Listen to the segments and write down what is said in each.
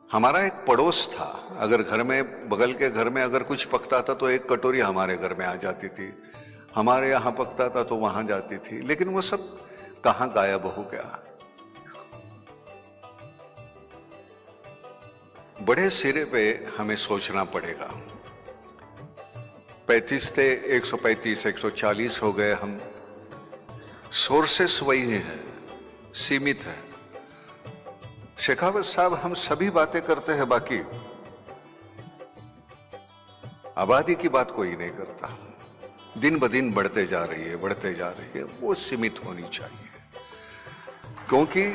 हमारा एक पड़ोस था, अगर घर में बगल के घर में अगर कुछ पकता था तो एक कटोरी हमारे घर में आ जाती थी, हमारे यहाँ पकता था तो वहां जाती थी, लेकिन वो सब कहाँ गायब हो गया। बड़े सिरे पे हमें सोचना पड़ेगा। 35 थे, 135 140 हो गए हम। सोर्सेस वही हैं, सीमित है। शेखावत साहब, हम सभी बातें करते हैं, बाकी आबादी की बात कोई नहीं करता। दिन ब दिन बढ़ते जा रही है, बढ़ते जा रही है, वो सीमित होनी चाहिए, क्योंकि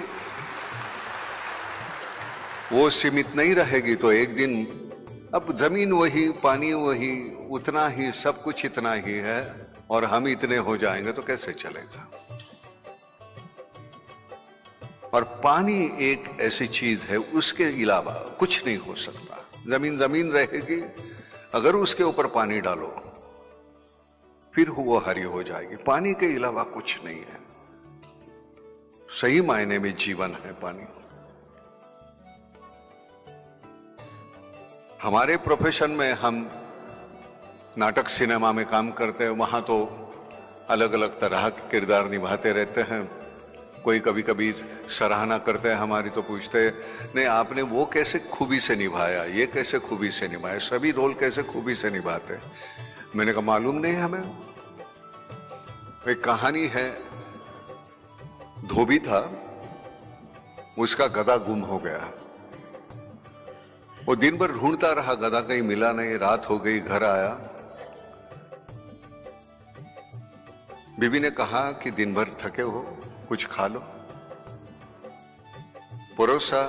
वो सीमित नहीं रहेगी तो एक दिन, अब जमीन वही, पानी वही, उतना ही, सब कुछ इतना ही है, और हम इतने हो जाएंगे तो कैसे चलेगा। और पानी एक ऐसी चीज है, उसके अलावा कुछ नहीं हो सकता। जमीन जमीन रहेगी, अगर उसके ऊपर पानी डालो फिर वो हरी हो जाएगी। पानी के अलावा कुछ नहीं है, सही मायने में जीवन है पानी। हमारे प्रोफेशन में हम नाटक सिनेमा में काम करते हैं, वहां तो अलग अलग तरह के किरदार निभाते रहते हैं। कोई कभी कभी सराहना करते हैं हमारी, तो पूछते हैं नहीं आपने वो कैसे खूबी से निभाया, ये कैसे खूबी से निभाया, सभी रोल कैसे खूबी से निभाते। मैंने कहा मालूम नहीं हमें। एक कहानी है, धोबी था, उसका गधा गुम हो गया। वो दिन भर ढूंढता रहा, गधा कहीं मिला नहीं। रात हो गई, घर आया। बीवी ने कहा कि दिन भर थके हो, कुछ खा लो। परोसा,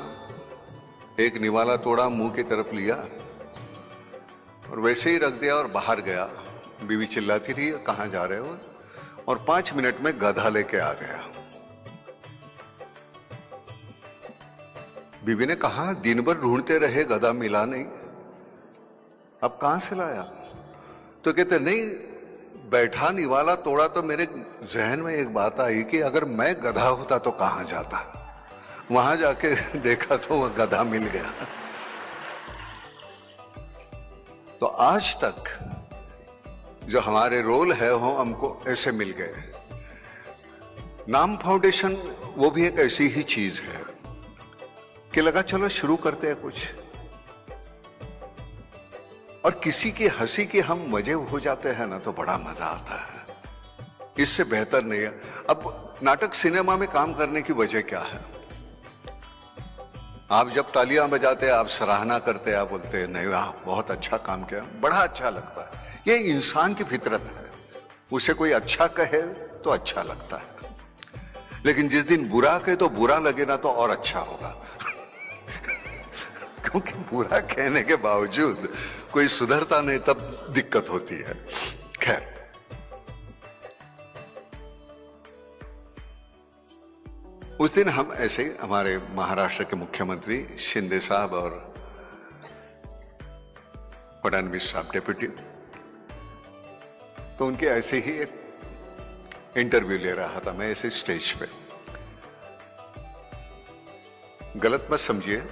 एक निवाला तोड़ा, मुंह की तरफ लिया और वैसे ही रख दिया और बाहर गया। बीवी चिल्लाती रही कहां जा रहे हो, और 5 मिनट में गधा लेके आ गया। बीवी ने कहा दिन भर ढूंढते रहे, गधा मिला नहीं, अब कहां से लाया। तो कहते नहीं, बैठा निवाला तोड़ा तो मेरे जहन में एक बात आई कि अगर मैं गधा होता तो कहां जाता। वहां जाके देखा तो वह गधा मिल गया। तो आज तक जो हमारे रोल है वो हमको ऐसे मिल गए। नाम फाउंडेशन वो भी एक ऐसी ही चीज है कि लगा चलो शुरू करते हैं कुछ, और किसी की हंसी के हम मजे हो जाते हैं ना, तो बड़ा मजा आता है। इससे बेहतर नहीं है। अब नाटक सिनेमा में काम करने की वजह क्या है? आप जब तालियां बजाते हैं, आप सराहना करते हैं, आप बोलते हैं नहीं वाह बहुत अच्छा काम किया, बड़ा अच्छा लगता है। ये इंसान की फितरत है, उसे कोई अच्छा कहे तो अच्छा लगता है, लेकिन जिस दिन बुरा कहे तो बुरा लगे ना, तो और अच्छा होगा। क्योंकि बुरा कहने के बावजूद कोई सुधरता नहीं, तब दिक्कत होती है। खैर, उस दिन हम ऐसे ही, हमारे महाराष्ट्र के मुख्यमंत्री शिंदे साहब और फडणवीस साहब डेप्यूटी, तो उनके ऐसे ही एक इंटरव्यू ले रहा था मैं ऐसे स्टेज पे। गलत मत समझिए,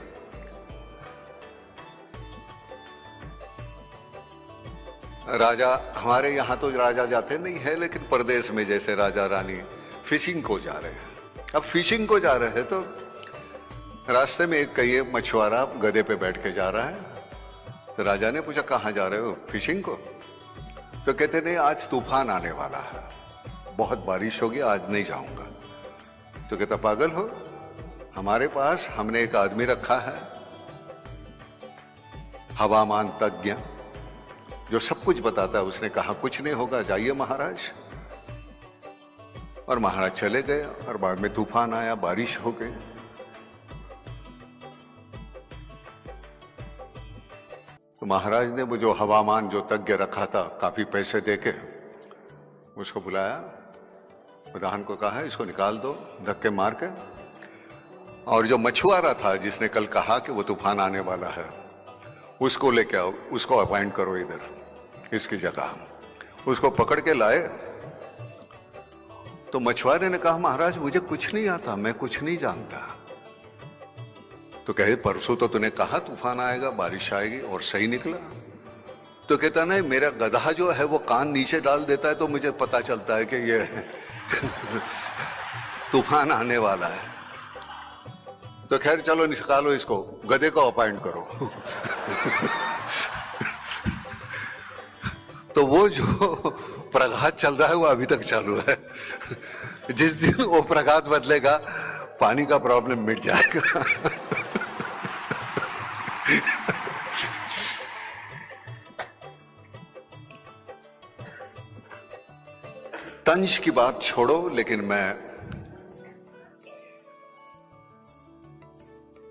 राजा, हमारे यहां तो राजा जाते नहीं है, लेकिन परदेश में जैसे राजा रानी फिशिंग को जा रहे हैं। अब फिशिंग को जा रहे हैं तो रास्ते में एक कई मछुआरा गधे पे बैठ के जा रहा है। तो राजा ने पूछा कहां जा रहे हो? फिशिंग को। तो कहते नहीं, आज तूफान आने वाला है, बहुत बारिश होगी, आज नहीं जाऊंगा। तो कहता पागल हो, हमारे पास हमने एक आदमी रखा है हवामान तज्ञ, जो सब कुछ बताता है। उसने कहा कुछ नहीं होगा, जाइए महाराज। और महाराज चले गए, और बाद में तूफान आया, बारिश हो गई। तो महाराज ने वो जो हवामान जो तज्ञ रखा था, काफी पैसे देके उसको बुलाया, प्रधान को कहा इसको निकाल दो धक्के मार के। और जो मछुआरा था जिसने कल कहा कि वो तूफान आने वाला है, उसको लेके आओ, उसको अपॉइंट करो इधर इसकी जगह। उसको पकड़ के लाए। तो मछुआरे ने कहा महाराज मुझे कुछ नहीं आता, मैं कुछ नहीं जानता। तो कहे परसों तो तूने कहा तूफान आएगा, बारिश आएगी, और सही निकला। तो कहता नहीं, मेरा गधा जो है वो कान नीचे डाल देता है तो मुझे पता चलता है कि ये तूफान आने वाला है। तो खैर चलो निकालो इसको, गधे को अपॉइंट करो। तो वो जो प्रघात चल रहा है वो अभी तक चालू है। जिस दिन वो प्रघात बदलेगा पानी का प्रॉब्लम मिट जाएगा। तंज की बात छोड़ो, लेकिन मैं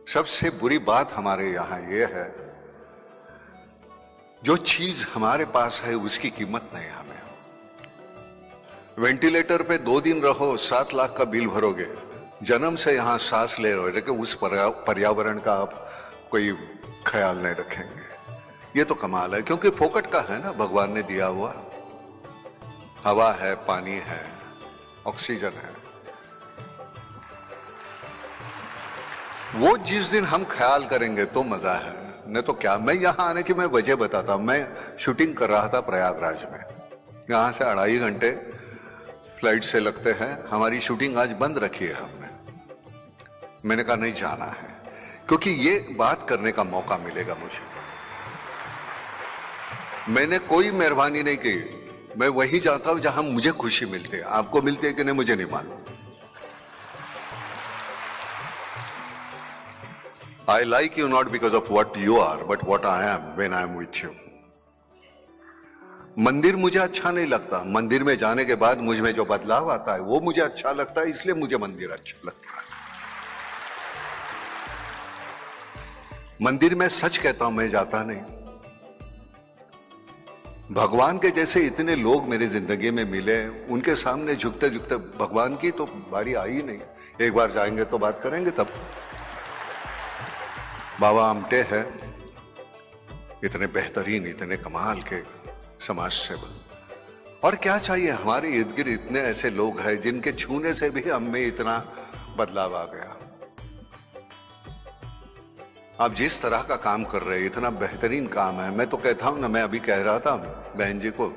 सबसे बुरी बात हमारे यहां यह है, जो चीज हमारे पास है उसकी कीमत नहीं हमें। वेंटिलेटर पे 2 दिन रहो, 7 लाख का बिल भरोगे, जन्म से यहां सांस ले रहे हो, लेकिन उस पर्यावरण का आप कोई ख्याल नहीं रखेंगे। ये तो कमाल है, क्योंकि फोकट का है ना, भगवान ने दिया हुआ। हवा है, पानी है, ऑक्सीजन है। वो जिस दिन हम ख्याल करेंगे तो मजा है, नहीं तो क्या। मैं यहां आने की मैं वजह बताता हूं। मैं शूटिंग कर रहा था प्रयागराज में, यहां से 2.5 घंटे फ्लाइट से लगते हैं। हमारी शूटिंग आज बंद रखी है हमने। मैंने कहा नहीं, जाना है, क्योंकि ये बात करने का मौका मिलेगा मुझे। मैंने कोई मेहरबानी नहीं की, मैं वहीं जाता हूं जहां मुझे खुशी मिलती है। आपको मिलती है कि नहीं मुझे नहीं मालूम। I like you not because of what you are, but what I am when I am with you. मंदिर मुझे अच्छा नहीं लगता, मंदिर में जाने के बाद मुझ में जो बदलाव आता है वो मुझे अच्छा लगता है, इसलिए मुझे मंदिर अच्छा लगता है। मंदिर में सच कहता हूं, मैं जाता नहीं। भगवान के जैसे इतने लोग मेरी जिंदगी में मिले, उनके सामने झुकते झुकते भगवान की तो बारी आई ही नहीं। एक बार जाएंगे तो बात करेंगे तब। बाबा आमटे हैं, इतने बेहतरीन, इतने कमाल के समाज सेवक। और क्या चाहिए, हमारे इर्द गिर्द इतने ऐसे लोग हैं जिनके छूने से भी हम में इतना बदलाव आ गया। आप जिस तरह का काम कर रहे हैं, इतना बेहतरीन काम है। मैं तो कहता हूं ना, मैं अभी कह रहा था बहन जी को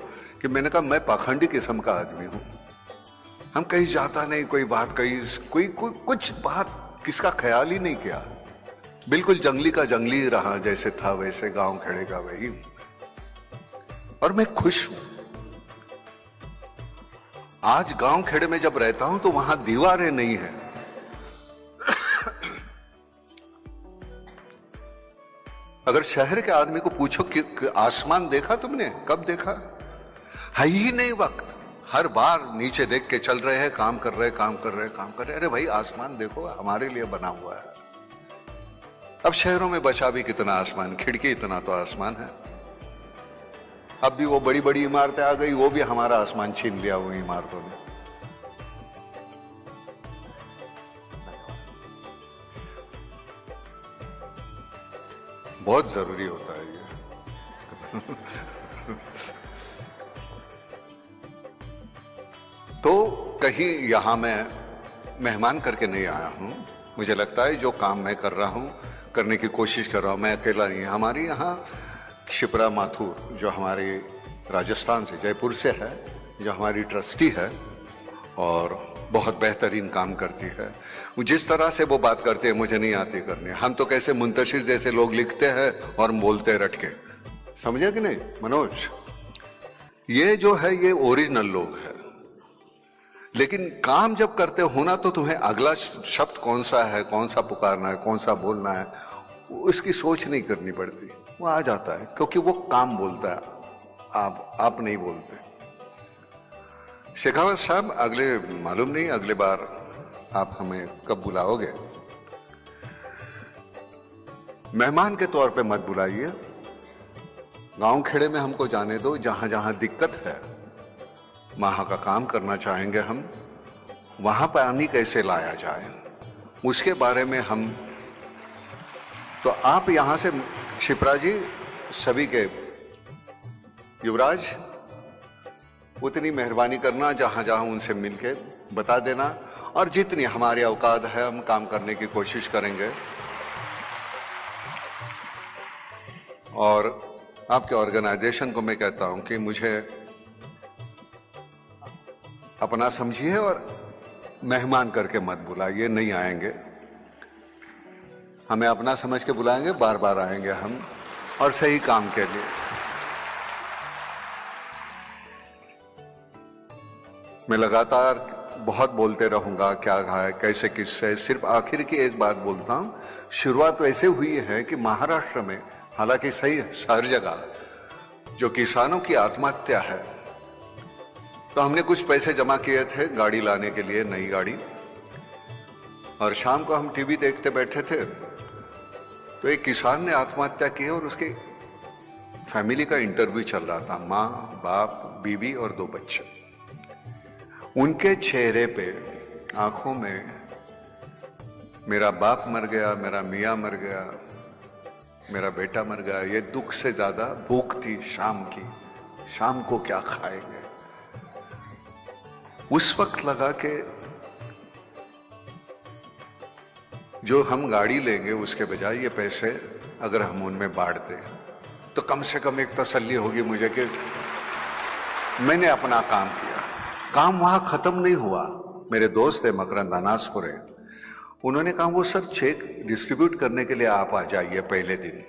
कि मैंने कहा मैं पाखंडी किस्म का आदमी हूं। हम कहीं जाता नहीं, कोई बात कही, कोई कुछ बात किसका ख्याल ही नहीं किया। बिल्कुल जंगली का जंगली रहा, जैसे था वैसे, गांव खेड़े का वही। और मैं खुश हूं। आज गांव खेड़े में जब रहता हूं तो वहां दीवारें नहीं है। अगर शहर के आदमी को पूछो कि आसमान देखा तुमने, कब देखा, है ही नहीं वक्त। हर बार नीचे देख के चल रहे हैं, काम कर रहे, काम कर रहे, काम कर रहे। अरे भाई आसमान देखो, हमारे लिए बना हुआ है। अब शहरों में बचा भी कितना आसमान, खिड़की इतना तो आसमान है। अब भी वो बड़ी बड़ी इमारतें आ गई, वो भी हमारा आसमान छीन लिया वो इमारतों ने। बहुत जरूरी होता है ये। तो कहीं यहां मैं मेहमान करके नहीं आया हूं। मुझे लगता है जो काम मैं कर रहा हूं, करने की कोशिश कर रहा हूं, मैं अकेला नहीं। हमारे यहाँ शिप्रा माथुर, जो हमारे राजस्थान से, जयपुर से है, जो हमारी ट्रस्टी है और बहुत बेहतरीन काम करती है। जिस तरह से वो बात करते हैं मुझे नहीं आती करने। हम तो कैसे मुंतशिर जैसे लोग लिखते हैं और बोलते रट के, समझे कि नहीं मनोज? ये जो है ये ओरिजिनल लोग हैं। लेकिन काम जब करते हो ना, तो तुम्हें अगला शब्द कौन सा है, कौन सा पुकारना है, कौन सा बोलना है, उसकी सोच नहीं करनी पड़ती, वो आ जाता है, क्योंकि वो काम बोलता है, आप नहीं बोलते। शेखावत साहब, अगले मालूम नहीं अगले बार आप हमें कब बुलाओगे। मेहमान के तौर पे मत बुलाइए, गांव खेड़े में हमको जाने दो। जहां जहां दिक्कत है, वहां का काम करना चाहेंगे हम। वहां पानी कैसे लाया जाए उसके बारे में हम, तो आप यहां से शिप्रा जी, सभी के युवराज, उतनी मेहरबानी करना, जहां जहां उनसे मिलके बता देना। और जितनी हमारी औकात है हम काम करने की कोशिश करेंगे। और आपके ऑर्गेनाइजेशन को मैं कहता हूं कि मुझे अपना समझिए और मेहमान करके मत बुलाइए, नहीं आएंगे। हमें अपना समझ के बुलाएंगे, बार बार आएंगे हम, और सही काम के लिए। मैं लगातार बहुत बोलते रहूंगा, क्या है कैसे किससे, सिर्फ आखिर की एक बात बोलता हूं। शुरुआत वैसे हुई है कि महाराष्ट्र में, हालांकि सही हर जगह, जो किसानों की आत्महत्या है, तो हमने कुछ पैसे जमा किए थे गाड़ी लाने के लिए, नई गाड़ी। और शाम को हम टीवी देखते बैठे थे तो एक किसान ने आत्महत्या की और उसकी फैमिली का इंटरव्यू चल रहा था, माँ, बाप, बीवी और 2 बच्चे। उनके चेहरे पे, आंखों में, मेरा बाप मर गया, मेरा मियाँ मर गया, मेरा बेटा मर गया, ये दुख से ज्यादा भूख थी शाम की, शाम को क्या खाएंगे। उस वक्त लगा कि जो हम गाड़ी लेंगे उसके बजाय ये पैसे अगर हम उनमें बांट दें तो कम से कम एक तसल्ली होगी मुझे कि मैंने अपना काम किया। काम वहां खत्म नहीं हुआ। मेरे दोस्त है मकरंद अनासपुरे, उन्होंने कहा वो सर चेक डिस्ट्रीब्यूट करने के लिए आप आ जाइए पहले दिन।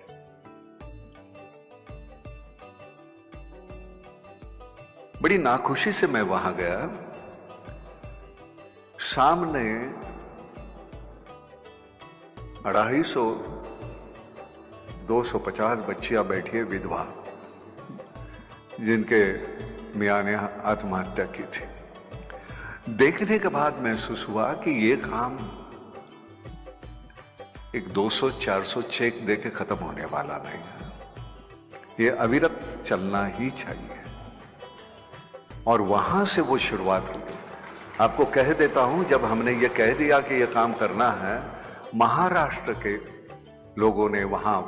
बड़ी नाखुशी से मैं वहां गया। सामने 250 250 बच्चियां बैठी है, विधवा, जिनके मियाँ ने आत्महत्या की थी। देखने के बाद महसूस हुआ कि ये काम एक 200-400 चेक देके खत्म होने वाला नहीं है, ये अविरत चलना ही चाहिए। और वहां से वो शुरुआत हुई। आपको कह देता हूं, जब हमने ये कह दिया कि ये काम करना है, महाराष्ट्र के लोगों ने वहां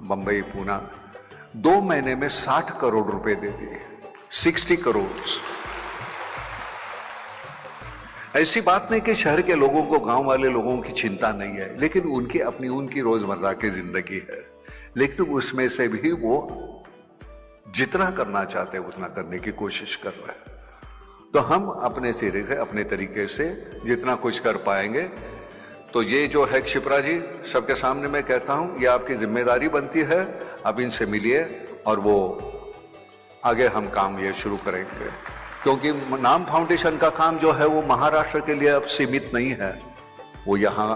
बंबई, पूना 2 महीने में 60 करोड़ रुपए दे दिए, 60 करोड़। ऐसी बात नहीं कि शहर के लोगों को, गांव वाले लोगों की चिंता नहीं है, लेकिन उनकी अपनी उनकी रोजमर्रा की जिंदगी है। लेकिन उसमें से भी वो जितना करना चाहते हैं उतना करने की कोशिश कर रहे हैं। तो हम अपने सिरे से, अपने तरीके से जितना कुछ कर पाएंगे। तो ये जो है क्षिप्रा जी, सबके सामने मैं कहता हूं, ये आपकी जिम्मेदारी बनती है। आप इनसे मिलिए और वो आगे हम काम ये शुरू करेंगे, क्योंकि नाम फाउंडेशन का काम जो है वो महाराष्ट्र के लिए अब सीमित नहीं है, वो यहाँ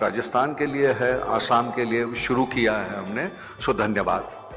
राजस्थान के लिए है, आसाम के लिए शुरू किया है हमने। सो धन्यवाद।